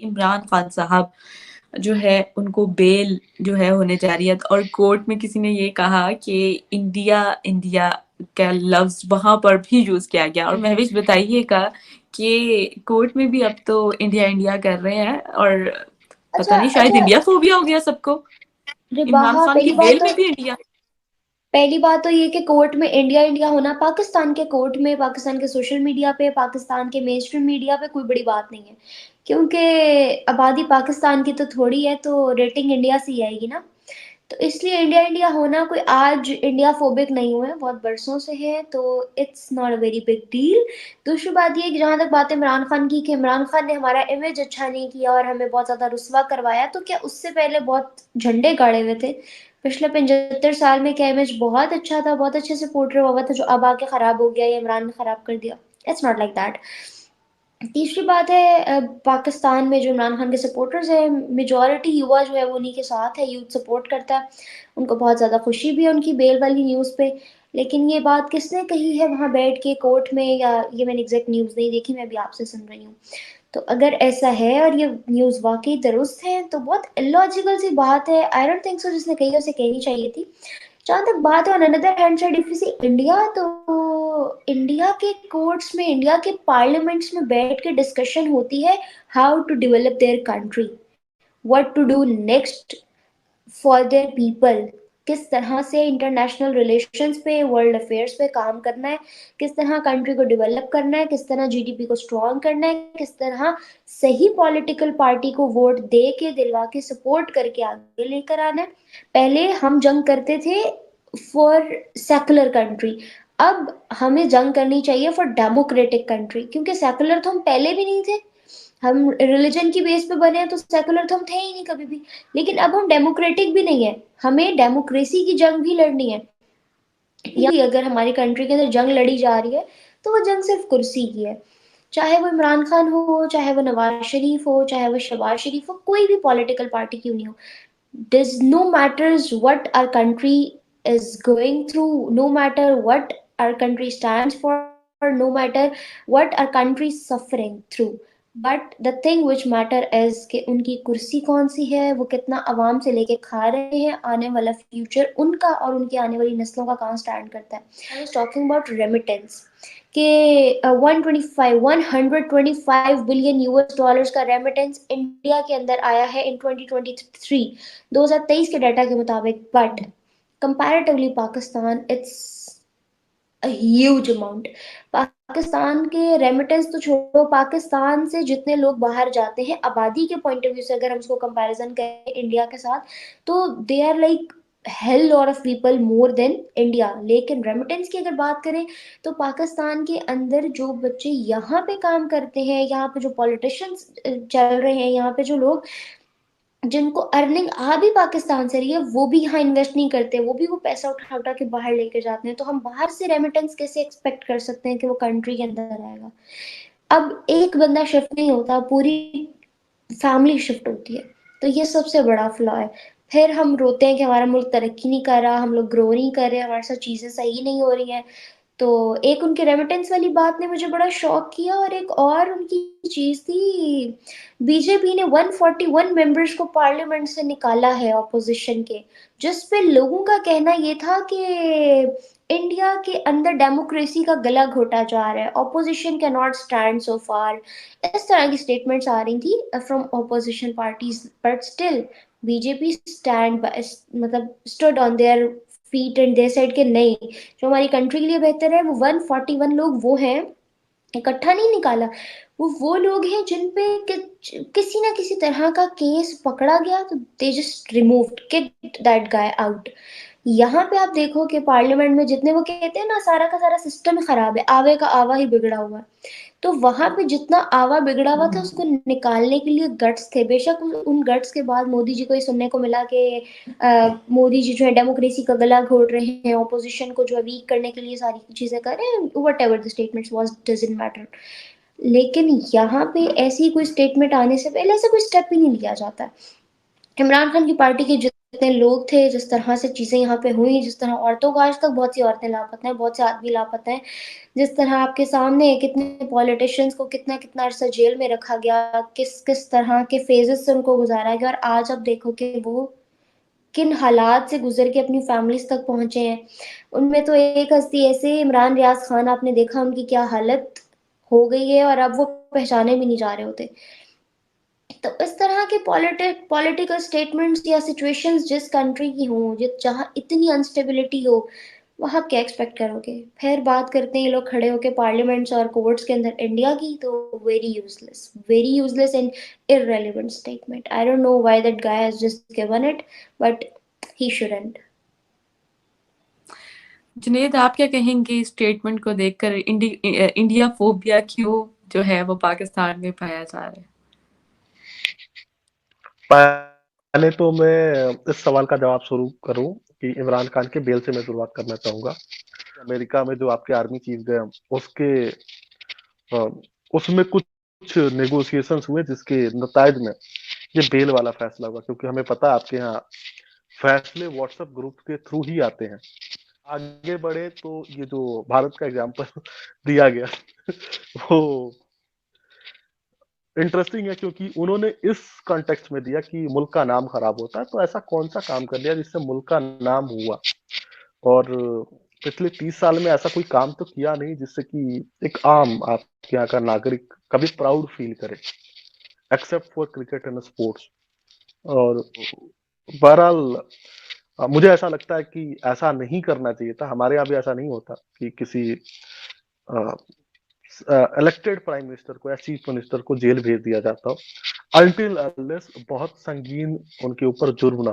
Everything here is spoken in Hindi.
इमरान खान साहब जो है उनको बेल जो है होने जा रही है और कोर्ट में किसी ने ये कहा कि इंडिया इंडिया का लफ्ज वहां पर भी यूज किया गया और महविश बताइएगा कि कोर्ट में भी अब तो इंडिया इंडिया कर रहे हैं और पता अच्छा नहीं शायद अच्छा। इंडिया फोबिया हो गया सबको। अरे इमरान वाह, खान की बेल में भी इंडिया। पहली बात तो ये कि कोर्ट में इंडिया इंडिया होना, पाकिस्तान के कोर्ट में, पाकिस्तान के सोशल मीडिया पे, पाकिस्तान के मेन स्ट्रीम मीडिया पे कोई बड़ी बात नहीं है, क्योंकि आबादी पाकिस्तान की तो थोड़ी है, तो रेटिंग इंडिया से ही आएगी ना। तो इसलिए इंडिया इंडिया होना, कोई आज इंडिया फोबिक नहीं हुए हैं, बहुत बरसों से है, तो it's not a very big deal. दूसरी बात ये कि जहां तक बात है इमरान खान की, कि इमरान खान ने हमारा इमेज अच्छा नहीं किया और हमें बहुत ज्यादा रुस्वा करवाया, तो क्या उससे पहले बहुत झंडे गाड़े हुए थे? पिछले 75 साल में क्या इमेज बहुत अच्छा था, बहुत अच्छे से पोर्ट्रे हुआ था, जो अब आके खराब हो गया, या इमरान ने खराब कर दिया? It's not like that. तीसरी बात है, पाकिस्तान में जो इमरान खान के सपोर्टर्स हैं, मेजोरिटी युवा जो है वो उन्हीं के साथ है, यूथ सपोर्ट करता है। उनको बहुत ज़्यादा खुशी भी है उनकी बेल वाली न्यूज़ पे। लेकिन ये बात किसने कही है वहां बैठ के कोर्ट में, या ये मैंने एग्जैक्ट न्यूज़ नहीं देखी, मैं भी आपसे सुन रही हूँ। तो अगर ऐसा है और ये न्यूज़ वाकई दुरुस्त है, तो बहुत इलॉजिकल सी बात है, आई डोंट थिंक सो जिसने कही है उसे कहनी चाहिए थी। जहां तक बात है on another hand side, if you see India, तो इंडिया के कोर्ट्स में, इंडिया के पार्लियामेंट्स में बैठ के डिस्कशन होती है how to develop their country, what to do next for their people, किस तरह से इंटरनेशनल रिलेशंस पे, वर्ल्ड अफेयर्स पे काम करना है, किस तरह कंट्री को डेवलप करना है, किस तरह जीडीपी को स्ट्रॉन्ग करना है, किस तरह सही पॉलिटिकल पार्टी को वोट दे के, दिलवा के, सपोर्ट करके आगे लेकर आना है। पहले हम जंग करते थे फॉर सेकुलर कंट्री, अब हमें जंग करनी चाहिए फॉर डेमोक्रेटिक कंट्री, क्योंकि सेकुलर तो हम पहले भी नहीं थे। हम रिलीजन की बेस पे बने हैं, तो सेकुलर तो हम थे ही नहीं कभी भी। लेकिन अब हम डेमोक्रेटिक भी नहीं है, हमें डेमोक्रेसी की जंग भी लड़नी है। या अगर हमारी कंट्री के अंदर जंग लड़ी जा रही है, तो वो जंग सिर्फ कुर्सी की है। चाहे वो इमरान खान हो, चाहे वो नवाज शरीफ हो, चाहे वो शहबाज शरीफ हो, कोई भी पॉलिटिकल पार्टी क्यों नहीं हो, does no matters what our country is going through, no matter what our country stands for, no matter what our country is suffering through, but the thing which matter is कि उनकी कुर्सी कौन सी है, वो कितना आवाम से लेके खा रहे हैं, आने वाला फ्यूचर उनका और उनकी आने वाली नस्लों का कहाँ स्टैंड करता है। I was talking about remittance के 125 यूएस डॉलर्स का रेमिटेंस इंडिया के अंदर आया है इन 2023, 2023 के डाटा के मुताबिक, but comparatively Pakistan, it's huge amount. Pakistan के रेमिटेंस तो छोड़ो, पाकिस्तान से जितने लोग बाहर जाते हैं आबादी के पॉइंट ऑफ व्यू से, अगर हम उसको कंपैरिजन करें इंडिया के साथ, तो they are like hell lot of people more than India. लेकिन रेमिटेंस की अगर बात करें, तो पाकिस्तान के अंदर जो बच्चे यहाँ पे काम करते हैं, यहाँ पे जो पॉलिटिशियंस चल रहे हैं, यहाँ पे जो लोग जिनको अर्निंग आ भी पाकिस्तान से रही है, वो भी यहाँ इन्वेस्ट नहीं करते, वो भी वो पैसा उठा उठा के बाहर लेके जाते हैं। तो हम बाहर से रेमिटेंस कैसे एक्सपेक्ट कर सकते हैं कि वो कंट्री के अंदर आएगा? अब एक बंदा शिफ्ट नहीं होता, पूरी फैमिली शिफ्ट होती है। तो ये सबसे बड़ा फ्लॉ है। फिर हम रोते हैं कि हमारा मुल्क तरक्की नहीं कर रहा, हम लोग ग्रो नहीं कर रहे, हमारे साथ चीज़ें सही नहीं हो रही हैं। तो एक उनके रेमिटेंस वाली बात ने मुझे बड़ा शॉक किया, और एक और उनकी चीज थी, बीजेपी ने 141 मेंबर्स को पार्लियामेंट से निकाला है ऑपोजिशन के, जिस पे लोगों का कहना ये था कि इंडिया के अंदर डेमोक्रेसी का गला घोटा जा रहा है, opposition can not stand so far, इस तरह की स्टेटमेंट्स आ रही थी from opposition parties. But still BJP stand, मतलब stood on their feet and they said कि नहीं, जो हमारी कंट्री के लिए बेहतर है, वो 141 लोग वो हैं, इकट्ठा नहीं निकाला, वो लोग हैं जिन पे किसी ना किसी तरह का केस पकड़ा गया, तो they just removed, kicked that guy out. यहाँ पे आप देखो कि पार्लियामेंट में जितने, वो कहते हैं ना, सारा का सारा सिस्टम खराब है, आवे का आवा ही बिगड़ा हुआ है। तो वहां पे जितना आवा बिगड़ा हुआ था, उसको निकालने के लिए गट्स थे। बेशक उन गट्स के बाद मोदी जी को ये सुनने को मिला कि मोदी जी जो है डेमोक्रेसी का गला घोट रहे हैं, ऑपोजिशन को जो है वीक करने के लिए सारी चीजें कर रहे हैं, what ever the statements was doesn't matter. लेकिन यहाँ पे ऐसी कोई स्टेटमेंट आने से पहले ऐसा कोई स्टेप ही नहीं लिया जाता। इमरान खान की पार्टी के जितने लोग थे, जिस तरह से चीज़ें यहाँ पे हुई, जिस तरह औरतों को आज तक बहुत सी औरतें लापता हैं, बहुत से आदमी लापता हैं, जिस तरह आपके सामने कितने पॉलिटिशियंस को कितना-कितना अरसा जेल में रखा गया, किस-किस तरह के फ़ेज़ेज़ से उनको गुज़ारा गया और आज आप देखो कि वो किन हालात से गुज़र के अपनी फ़ैमिलीज़ तक पहुँचे हैं। उनमें तो एक हस्ती ऐसे इमरान रियाज़ खान आपने देखा उनकी क्या हालत हो गई है और अब वो पहचाने भी नहीं जा रहे होते। तो इस तरह के पॉलिटिकल स्टेटमेंट्स या सिचुएशंस जिस कंट्री की हों, जहाँ इतनी अनस्टेबिलिटी हो, वहाँ क्या एक्सपेक्ट करोगे? फिर बात करते हैं ये लोग खड़े होके पार्लियामेंट्स और कोर्ट्स के अंदर इंडिया की, तो very useless and irrelevant statement. I don't know why that guy has just given it, but he shouldn't. Junaid, आप क्या कहेंगे इस स्टेटमेंट को देखकर? इंडिया फोबिया क्यों जो है वो पाकिस्तान में पाया जा रहा है? पहले तो मैं इस सवाल का जवाब शुरू करूं कि इमरान खान के बेल से मैं शुरुआत करना चाहूंगा। अमेरिका में जो आपके आर्मी चीफ गए उसके उसमें कुछ नेगोशिएशंस हुए जिसके नतायज में ये बेल वाला फैसला हुआ, क्योंकि हमें पता है आपके यहाँ फैसले व्हाट्सएप ग्रुप के थ्रू ही आते हैं। आगे बढ़े तो ये जो भारत का एग्जांपल दिया गया वो इंटरेस्टिंग है, क्योंकि उन्होंने इस कॉन्टेक्स्ट में दिया कि मुल्क का नाम खराब होता है, तो ऐसा कौन सा काम कर लिया जिससे मुल्क का नाम हुआ। और पिछले 30 साल में ऐसा कोई काम तो किया नहीं जिससे कि एक आम आपके यहाँ का नागरिक कभी प्राउड फील करे, except for cricket and sports. और बहरहाल मुझे ऐसा लगता है कि ऐसा नहीं करना चाहिए था। हमारे यहाँ भी ऐसा नहीं होता कि किसी इलेक्टेड प्राइम मिनिस्टर को या चीफ मिनिस्टर को जेल भेज दिया जाता हो अनटिल अनलेस बहुत संगीन उनके ऊपर जुर्म ना